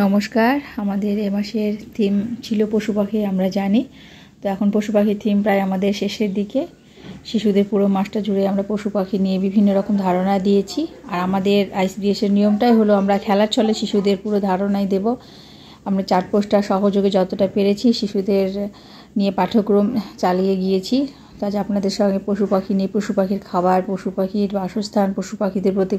নমস্কার। আমাদের এ মাসের থিম ছিল পশু পাখি, আমরা জানি। তো এখন পশু পাখির থিম প্রায় আমাদের শেষের দিকে। শিশুদের পুরো মাসটা জুড়ে আমরা পশু পাখি নিয়ে বিভিন্ন রকম ধারণা দিয়েছি। আর আমাদের আইসিডিএসের নিয়মটাই হলো আমরা খেলার ছলে শিশুদের পুরো ধারণাই দেব। আমরা চার্ট পোস্টার সহযোগে যতটা পেরেছি শিশুদের নিয়ে পাঠ্যক্রম চালিয়ে গিয়েছি। তো আজ আপনাদের সঙ্গে পশু পাখি নিয়ে, পশু পাখির খাবার, পশু পাখির বাসস্থান, পশু পাখিদের প্রতি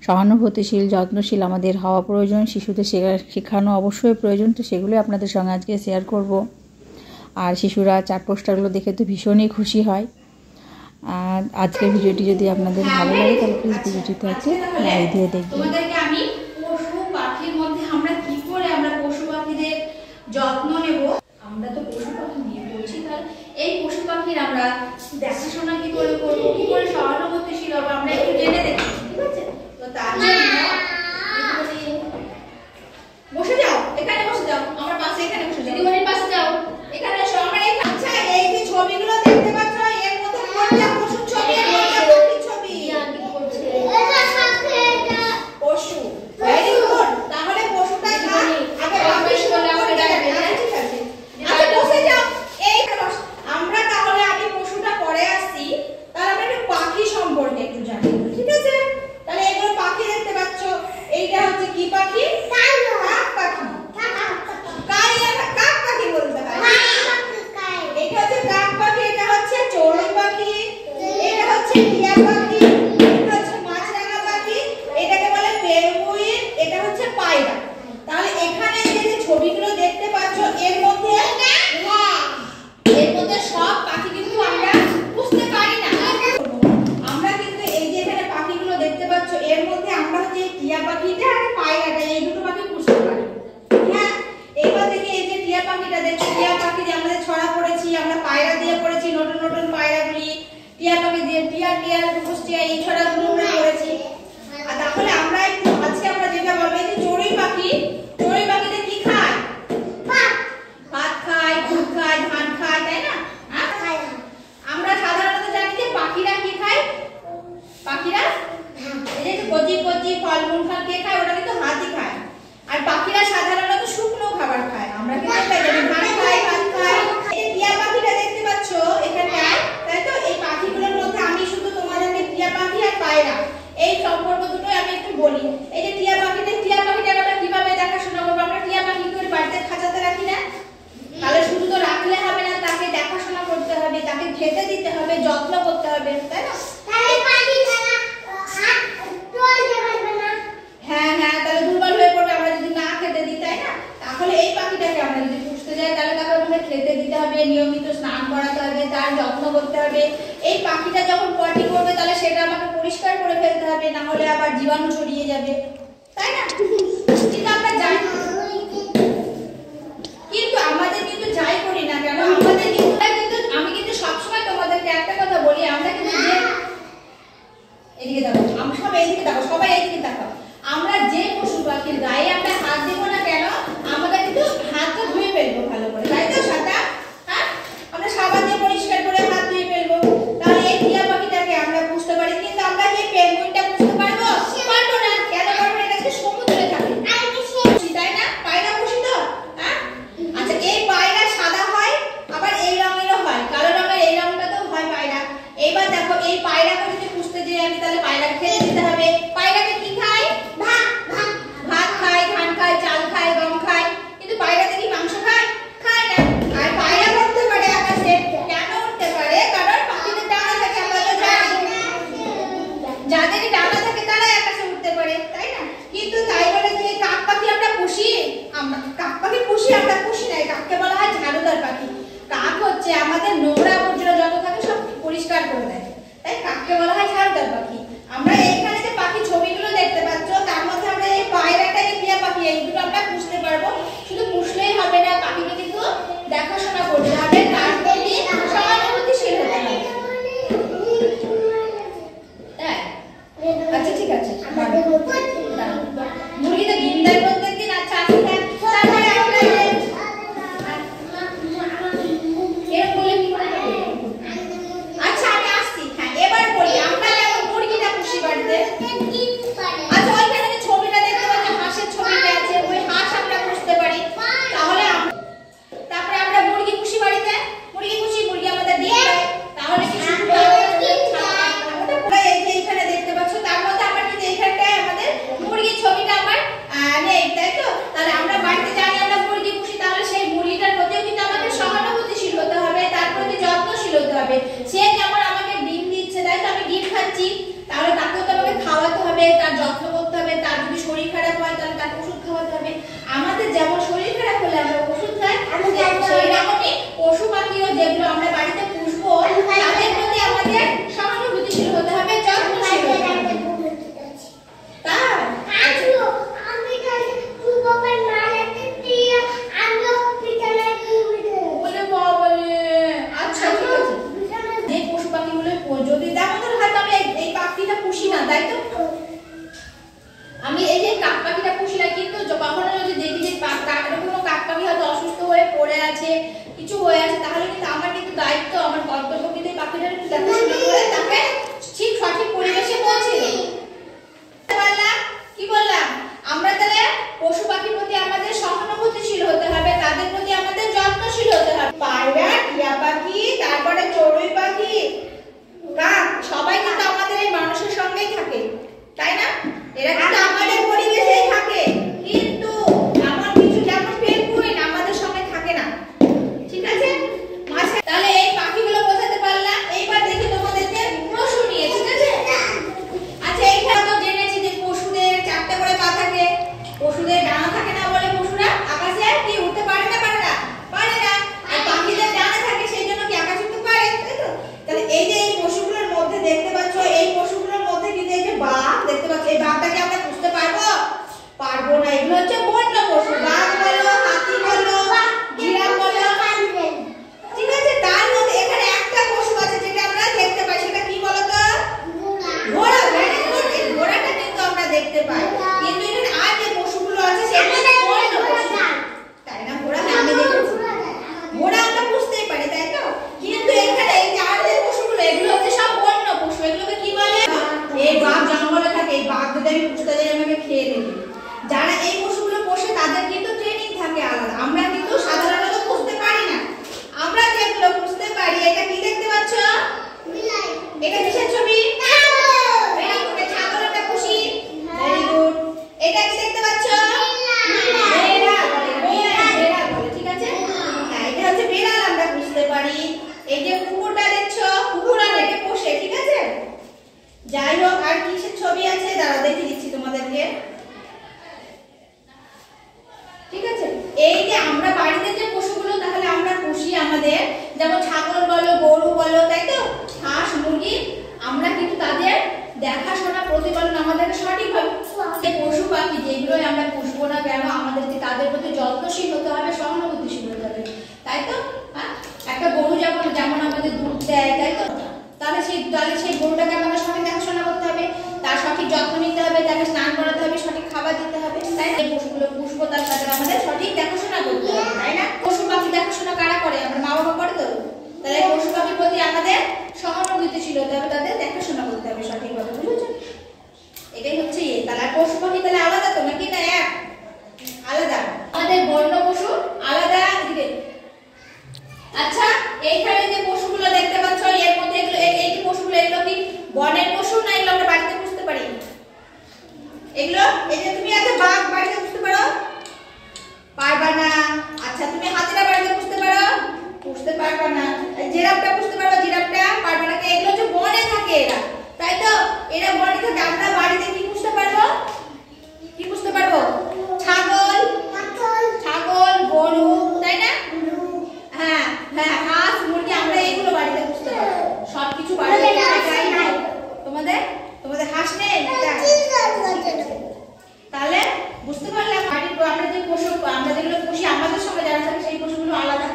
সহানুভূতিশীল যত্নশীল আমাদের হওয়া প্রয়োজন, শিশুদের শেখানো অবশ্যই প্রয়োজন। তো সেগুলো আপনাদের সঙ্গে আজকে শেয়ার করব। আর শিশুরা চার্ট পোস্টারগুলো দেখে তো ভীষণই খুশি হয়। আর আজকের ভিডিওটি যদি আপনাদের ভালো লাগে তাহলে প্লিজ ভিডিওটিতে একটি লাইক দিয়ে দেখবেন। আমি পশু পাখির মধ্যে আমরা কি করে পশু পাখিদের যত্ন নেব, আমরা তো পশু পাখি নিয়ে বলছি, তাহলে এই পশু পাখির আমরা দেখাশোনা কি করে করব, কি করে সহানুভূতিশীল হবে, আমরা একটু জেনে দেখি। ঠিক আছে? তো তার জন্য বসে যাও, এখানে বসে যাও, আমার পাশে এখানে বসে যাও, দিদিমণির পাশে যাও, এখানে এসো। আমরা এই আচ্ছা এই যে ছবিগুলো দেখতে পাচ্ছ এর মধ্যে কোনটা পশুর ছবি আর কোনটা পাখির ছবি? এটা পশু। Very good. তাহলে পশুটা আগে পাখি বলে আমরা ডাকবে। ঠিক আছে, আচ্ছা বসে যাও। এই আমরা তাহলে আমি পশুটা পরে আসছি, তাহলে আমরা একটু পাখি সম্পর্কে একটু জানি। ঠিক আছে? তাহলে এগুলো পাখি দেখতে পাচ্ছ। এইটা হচ্ছে কি পাখি? কাক পাখি। কাক পাখি বলতে হয়। এটা হচ্ছে কাক পাখি, এটা হচ্ছে চড়ুই পাখি, এটা হচ্ছে টিয়া পাখি, এটা হচ্ছে মাছরাঙা পাখি, এটাকে বলে পেঙ্গুইন, এটা হচ্ছে পায়রা। তাহলে এখানে যে ছবিগুলো দেখতে পাচ্ছ এর মধ্যে সব পাখি কিন্তু আমরা বুঝতে পারি না। আমরা কিন্তু এই যে এখানে পাখিগুলো দেখতে পাচ্ছ এর মধ্যে আমরা হচ্ছে টিয়া পাখিটা আর পায়রাটা এই দুটো পাখি বুঝতে পারি। হ্যাঁ, এবার থেকে এই যে টিয়া পাখিটা দেখছি, টিয়া পাখি যে আমাদের ছড়া পড়েছি, আমরা পায়রা দিয়ে পড়েছি, নতুন নতুন পায়রাগুলি, টিয়া পাখি দিয়ে টিয়া কুষ্টিয়া এই ছড়াগুলো আমরা পড়েছি। আর তাহলে আমরা একটু আজকে আমরা যেটা বলবো এই যে চড়ুই পাখিতে কি খায়? ভাত খায়, দুধ খায়, ধান খায়, তাই না? আমরা সাধারণত জানি যে পাখিরা কি খায়? পাখিরা এই যে কচি কচি ফলমূল কে খায়? ওটা কিন্তু হাতি খায়। আর পাখিরা সাধারণত শুকনো খাবার খায়। আমরা কিন্তু এটা জানি, ধান খায়, ভাত খায়। এই টিয়া পাখিটা দেখতে পাচ্ছ এখানটায়, তাই তো? এই পাখিগুলোর মধ্যে আমি শুধু তোমাদেরকে টিয়া পাখি আর পায়রা এই সম্পর্ক দুটোই আমি একটু বলি। এই যে টিয়া পাখিটাকে আমরা কিভাবে দেখাশোনা করবো? আমরা টিয়া পাখিকে বাড়িতে খাঁচাতে রাখি না? তাহলে শুধু তো রাখলে হবে না, তাকে দেখাশোনা করতে হবে, তাকে খেতে দিতে হবে, যত্ন করতে হবে, তাই না? হ্যাঁ হ্যাঁ, তাহলে দুর্বল হয়ে পড়বে আমরা যদি না খেতে দিই, তাই না? তাহলে এই পাখিটাকে আমরা যদি পুষতে যাই তাহলে তাকে আমাদের খেতে দিতে হবে, নিয়মিত স্নান করাতে হবে, তার যত্ন করতে হবে। এই পাখিটা যখন পটি করবে তাহলে সেটা আমাকে পরিষ্কার করে ফেলতে হবে, না হলে আবার জীবাণু ছড়িয়ে যাবে, তাই না? কিন্তু আমরা জানি, কিন্তু আমাদের কিন্তু যাই করি না কেন আমাদের কিন্তু আমি কিন্তু সবসময় তোমাদেরকে একটা কথা বলি, আমরা কিন্তু যে এদিকে দেখো, আমরা সবাই এদিকে দেখো, সবাই এদিকে দেখো, আমরা যে পশু পাখির গায়ে আমরা হাত দেব না কেন আমাদের কিন্তু হাতটা ধুয়ে ফেলবো ভালো করে, তাই তো? সাদা, হ্যাঁ, আমরা সাবান দিয়ে পরিষ্কার করে হাত ধুয়ে ফেলবো। তাহলে এই টিয়া পাখিটাকে আমরা পুষতে পারি, কিন্তু আমরা এই পেঙ্গুইনটা পুষতে পারবো? পারবো না। কেন পারবো হয়ে আছে, তাহলে কিন্তু আমার কিন্তু দায়িত্ব, আমার কর্তব্য কিন্তু এই পাখিটার একটু দেখাশোনা করে তাকে ঠিক সঠিক পরিবেশে পৌঁছে দেব। কি বললাম? আমরা তাহলে পশু পাখির প্রতি আমাদের সহানুভূতিশীল হতে হবে, তাদের প্রতি আমাদের যত্নশীল হতে হবে। পায়রা, টিয়া পাখি, তারপরে চড়ুই পাখি, কাক, সবাই কিন্তু আমাদের এই মানুষের সঙ্গেই থাকে, তাই না? এরা কিন্তু আমাদের পরিবেশেই থাকে, কিন্তু এমন কিছু যেমন পেঙ্গুইন আমাদের সঙ্গে থাকে না, ঠিক আছে? তাহলে এই পাখিগুলো বোঝাতে পারলাম। এইবার দেখি তোমাদেরকে পশু নিয়ে, ঠিক আছে? আচ্ছা, এইখানে তো জেনেছি যে পশুদের 4টে করে পা থাকে, পশুদের ডানা থাকে না বলে পশুরা আকাশে কি উঠতে পারে না? পারে না। আর পাখিদের ডানা থাকে, সেই জন্য কি আকাশে উঠতে পারে, তাই তো? তাহলে এই যে এই পশুগুলোর মধ্যে দেখতে পাচ্ছ, এই পশুগুলোর মধ্যে কিন্তু এই যে বাঘ দেখতে পাচ্ছ, এই বাঘটাকে আমরা বুঝতে পারবো না। এগুলো হচ্ছে বন্য পশু, বাঘ বলো, হাতি বলো, জিরাফ বলো, ঠিক আছে? তার মধ্যে এখানে একটা পশু আছে যেটা আমরা দেখতে পাই, সেটা কি বলতো? ঘোড়া। ঘোড়াটা কিন্তু আমরা দেখতে পাই, কিন্তু এখানে আর যে পশুগুলো আছে সেগুলো বন্য পশু, তাই না? ঘোড়া আমি দেখেছি, ঘোড়া আমরা বুঝতেই পারি, তাই তো? কিন্তু এখানে এই যে আর যে পশুগুলো, এগুলো হচ্ছে সব বন্য পশু। এগুলোকে কি বলে? এই বাঘ জঙ্গলে থাকে, এই বাঘ যদি আমি পুষতে যাই আমাকে খেয়ে নেবে। যারা এই পশুগুলো পোষে তাদের কিন্তু ট্রেনিং থাকে আলাদা, আমরা কিন্তু সাধারণত বুঝতে পারি না। আমরা যেগুলো বুঝতে পারি, এটা কি দেখতে পাচ্ছ? এটা কিসের ছবি? ভেরি গুড, ছাগলটা খুশি, ভেরি গুড। এটা কি দেখতে পাচ্ছ? বেড়াল বলে, ঠিক আছে? হ্যাঁ, এটা হচ্ছে বেড়াল, আমরা বুঝতে পারি। এই যে কুকুরটা দেখছো, কুকুর আর একে পোষে, ঠিক আছে? যাই হোক, আর কিসের ছবি আছে দাঁড়াও দেখিয়ে দিচ্ছি তোমাদেরকে, ঠিক আছে? এই যে আমরা বাড়িতে যে পশুগুলো তাহলে আমরা পুষি, আমাদের যেমন ছাগল বলো, গরু বলো, তাই তো? হাঁস, মুরগি, আমরা কিন্তু তাদের দেখাশোনা, প্রতিপালন আমাদের সঠিকভাবে। এই পশু পাখি যেগুলো আমরা পুষবো না কেন, আমাদেরকে তাদের প্রতি যত্নশীল হতে হবে, সহানুভূতিশীল হতে হবে, তাই তো? একটা গরু যেমন আমাদের দুধ দেয়, তাই তো? তাহলে সেই গরুটাকে আমাদের সঠিক দেখাশোনা করতে হবে, তার সঠিক যত্ন নিতে হবে, তাকে স্নান করাতে হবে, সঠিক খাবার দিতে হবে, তাই না? এই পশুগুলো পুষবো, তার সাথে আমাদের সঠিক দেখাশোনা করতে হবে, তাই না? পশু পাখি দেখাশোনা কারা করে? আমার মা বাবা করে তো। তাহলে পশু পাখির প্রতি আমাদের সহানুভূতিশীল হতে হবে, তাদের দেখাশোনা করতে হবে সঠিকভাবে, বুঝেছো? এটাই হচ্ছে তাহলে পশু পাখি তাহলে আলাদা তো নাকি না? এক আলাদা, আমাদের বন্য পশু আলাদা দিকে। আচ্ছা, এইখানে যে পশুগুলো দেখতে পাচ্ছ, এর মধ্যে এগুলো এই যে পশুগুলো, এগুলো কি বনের পশু না এগুলো আমরা বাড়িতে পুষতে পারি? এগুলো এই যে তুমি একটা বাঘ বাড়িতে পুষতে পারো? পারবা না। আচ্ছা, তুমি হাতিটা বাড়িতে পুষতে পারো? পুষতে পারবা না। জিরাফটা পুষতে পারো? জিরাফটা পারবা না। এগুলো হচ্ছে বনে থাকে এরা, তাই তো? এরা বনে থাকে, আমরা বাড়িতে কি পুষতে পারবো? কি পুষতে পারবো? ছাগল, গরু, তাই না? হ্যাঁ, হাঁস, মুরগি, আমরা এইগুলো বাড়িতে পুষতে পারবো। সবকিছু বাড়িতে পাই। তোমাদের হাঁস নেই? তাহলে বুঝতে পারলাম আমরা যে পশু, আমরা যেগুলো পুষি, আমাদের সঙ্গে যারা থাকে সেই পশুগুলো আলাদা।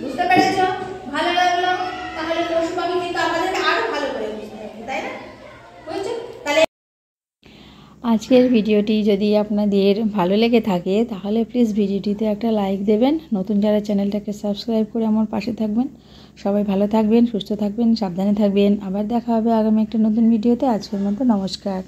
বুঝতে পেরেছো? ভালো লাগলো। তাহলে পশু পাখি কিন্তু আমাদেরকে আরো ভালো করে বুঝতে হবে, তাই না? বুঝছো? তাহলে আজকের ভিডিওটি যদি আপনাদের ভালো লেগে থাকে তাহলে প্লিজ ভিডিওটিতে একটা লাইক দেবেন, নতুন যারা চ্যানেলটাকে সাবস্ক্রাইব করে আমার পাশে থাকবেন। সবাই ভালো থাকবেন, সুস্থ থাকবেন, সাবধানে থাকবেন। আবার দেখা হবে আগামী একটা নতুন ভিডিওতে। আজকের মতো নমস্কার।